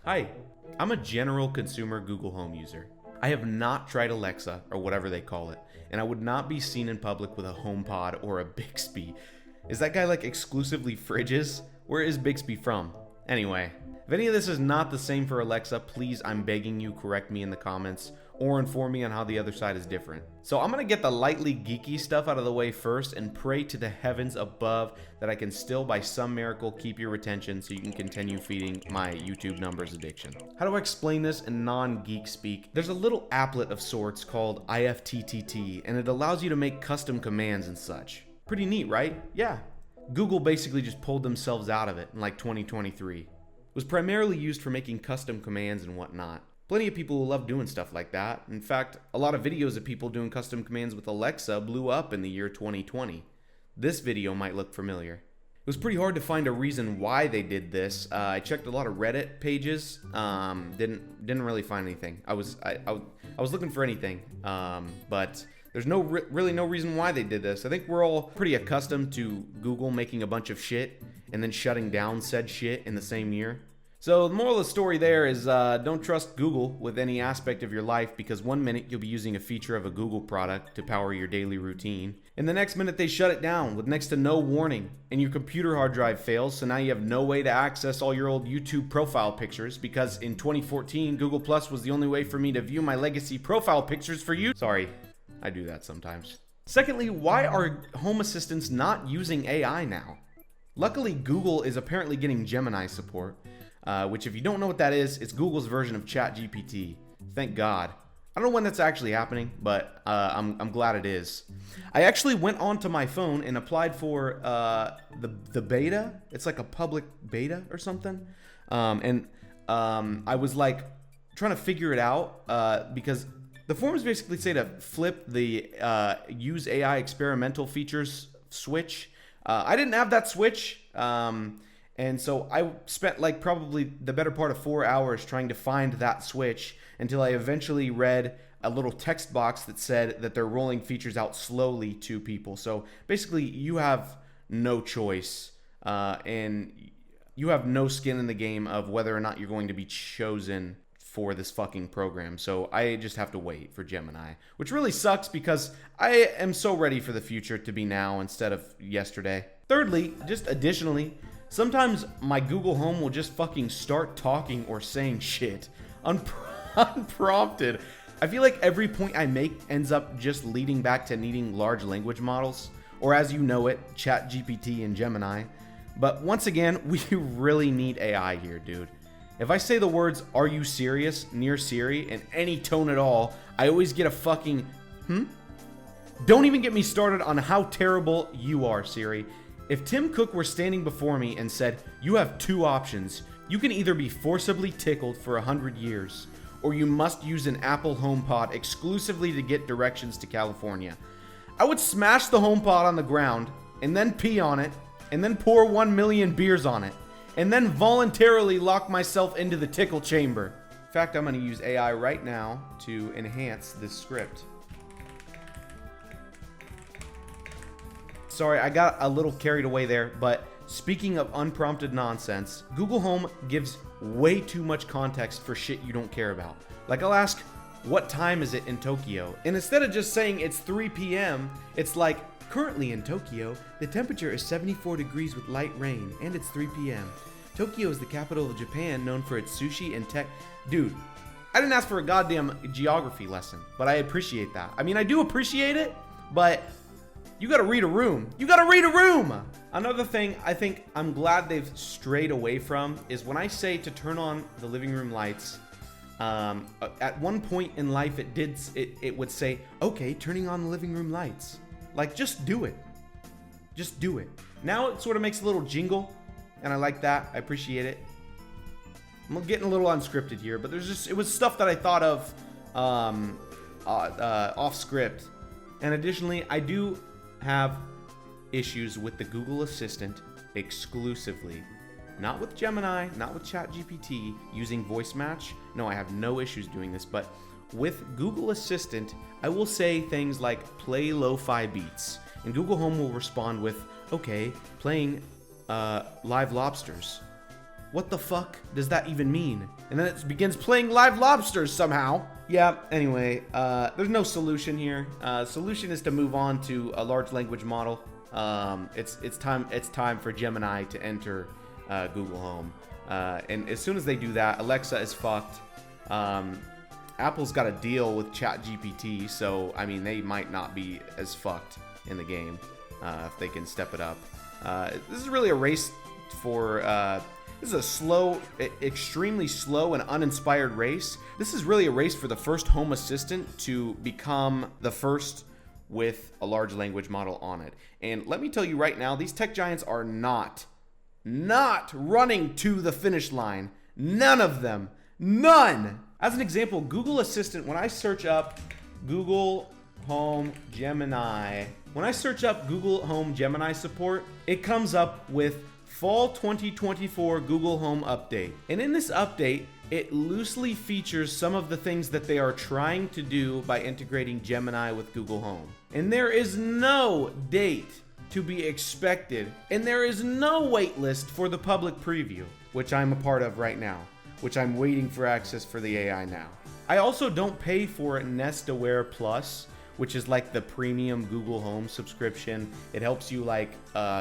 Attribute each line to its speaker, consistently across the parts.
Speaker 1: Hi, I'm a general consumer Google Home user. I have not tried Alexa, or whatever they call it, and I would not be seen in public with a HomePod or a Bixby. Is that guy like exclusively fridges? Where is Bixby from? Anyway, if any of this is not the same for Alexa, please, I'm begging you, correct me in the comments or inform me on how the other side is different. So I'm gonna get the lightly geeky stuff out of the way first and pray to the heavens above that I can still, by some miracle, keep your attention so you can continue feeding my YouTube numbers addiction. How do I explain this in non-geek speak? There's a little applet of sorts called IFTTT, and it allows you to make custom commands and such. Pretty neat, right? Yeah. Google basically just pulled themselves out of it in like 2023. It was primarily used for making custom commands and whatnot. Plenty of people who love doing stuff like that. In fact, a lot of videos of people doing custom commands with Alexa blew up in the year 2020. This video might look familiar. It was pretty hard to find a reason why they did this. I checked a lot of Reddit pages. Didn't really find anything. I was looking for anything, but there's really no reason why they did this. I think we're all pretty accustomed to Google making a bunch of shit and then shutting down said shit in the same year. So the moral of the story there is don't trust Google with any aspect of your life, because one minute you'll be using a feature of a Google product to power your daily routine, and the next minute they shut it down with next to no warning, and your computer hard drive fails, so now you have no way to access all your old YouTube profile pictures, because in 2014 Google Plus was the only way for me to view my legacy profile pictures for you. Sorry, I do that sometimes. Secondly, why are Home Assistants not using AI now? Luckily, Google is apparently getting Gemini support. Which, if you don't know what that is, it's Google's version of ChatGPT. Thank God. I don't know when that's actually happening, but I'm glad it is. I actually went onto my phone and applied for the beta. It's like a public beta or something. I was like trying to figure it out because the forms basically say to flip the use AI experimental features switch. I didn't have that switch. And so I spent like probably the better part of 4 hours trying to find that switch until I eventually read a little text box that said that they're rolling features out slowly to people. So basically you have no choice and you have no skin in the game of whether or not you're going to be chosen for this fucking program. So I just have to wait for Gemini, which really sucks because I am so ready for the future to be now instead of yesterday. Thirdly, just additionally, sometimes my Google Home will just fucking start talking or saying shit unprompted. I feel like every point I make ends up just leading back to needing large language models, or as you know it, ChatGPT and Gemini. But once again, we really need AI here, dude. If I say the words, "Are you serious?" near Siri in any tone at all, I always get a fucking, Don't even get me started on how terrible you are, Siri. If Tim Cook were standing before me and said, "You have two options. You can either be forcibly tickled for 100 years, or you must use an Apple HomePod exclusively to get directions to California," I would smash the HomePod on the ground, and then pee on it, and then pour 1 million beers on it, and then voluntarily lock myself into the tickle chamber. In fact, I'm going to use AI right now to enhance this script. Sorry, I got a little carried away there, but speaking of unprompted nonsense, Google Home gives way too much context for shit you don't care about. Like I'll ask, "What time is it in Tokyo?" And instead of just saying it's 3 p.m., it's like, "Currently in Tokyo, the temperature is 74 degrees with light rain, and it's 3 p.m. Tokyo is the capital of Japan, known for its sushi and tech." Dude, I didn't ask for a goddamn geography lesson, but I appreciate that. I mean, I do appreciate it, but you gotta read a room. You gotta read a room! Another thing I think I'm glad they've strayed away from is when I say to turn on the living room lights, at one point in life it would say, "Okay, turning on the living room lights." Like, just do it. Just do it. Now it sort of makes a little jingle, and I like that. I appreciate it. I'm getting a little unscripted here, but it was stuff that I thought of off script. And additionally, I do have issues with the Google Assistant exclusively. Not with Gemini, not with ChatGPT, using voice match. No, I have no issues doing this, but with Google Assistant, I will say things like "play lo-fi beats," and Google Home will respond with, "Okay, playing Live Lobsters." What the fuck does that even mean? And then it begins playing Live Lobsters somehow. Yeah, anyway, there's no solution here. Solution is to move on to a large language model. It's time for Gemini to enter Google Home. And as soon as they do that, Alexa is fucked. Apple's got a deal with ChatGPT, so I mean they might not be as fucked in the game if they can step it up. This is really a race for. This is a slow, extremely slow and uninspired race. This is really a race for the first Home Assistant to become the first with a large language model on it. And let me tell you right now, these tech giants are not running to the finish line. None of them. None. As an example, Google Assistant, when I search up Google Home Gemini, support, it comes up with Fall 2024 Google Home Update. And in this update, it loosely features some of the things that they are trying to do by integrating Gemini with Google Home. And there is no date to be expected, and there is no wait list for the public preview, which I'm a part of right now, which I'm waiting for access for the AI now. I also don't pay for Nest Aware Plus, which is like the premium Google Home subscription. It helps you like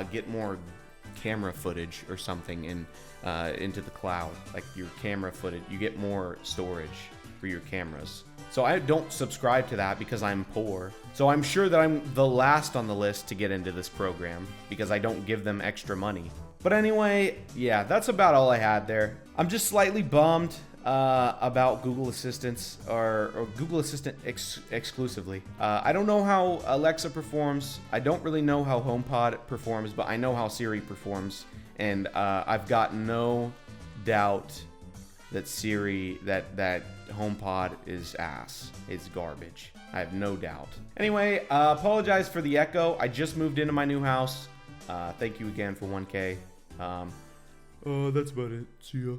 Speaker 1: get more camera footage or something into the cloud, like your camera footage. You get more storage for your cameras. So I don't subscribe to that because I'm poor. So I'm sure that I'm the last on the list to get into this program because I don't give them extra money. But anyway, yeah, that's about all I had there. I'm just slightly bummed about Google Assistants or Google Assistant exclusively. I don't know how Alexa performs. I don't really know how HomePod performs, but I know how Siri performs. And I've got no doubt that that HomePod is ass. It's garbage. I have no doubt. Anyway, apologize for the echo. I just moved into my new house. Thank you again for 1K. That's about it. See ya.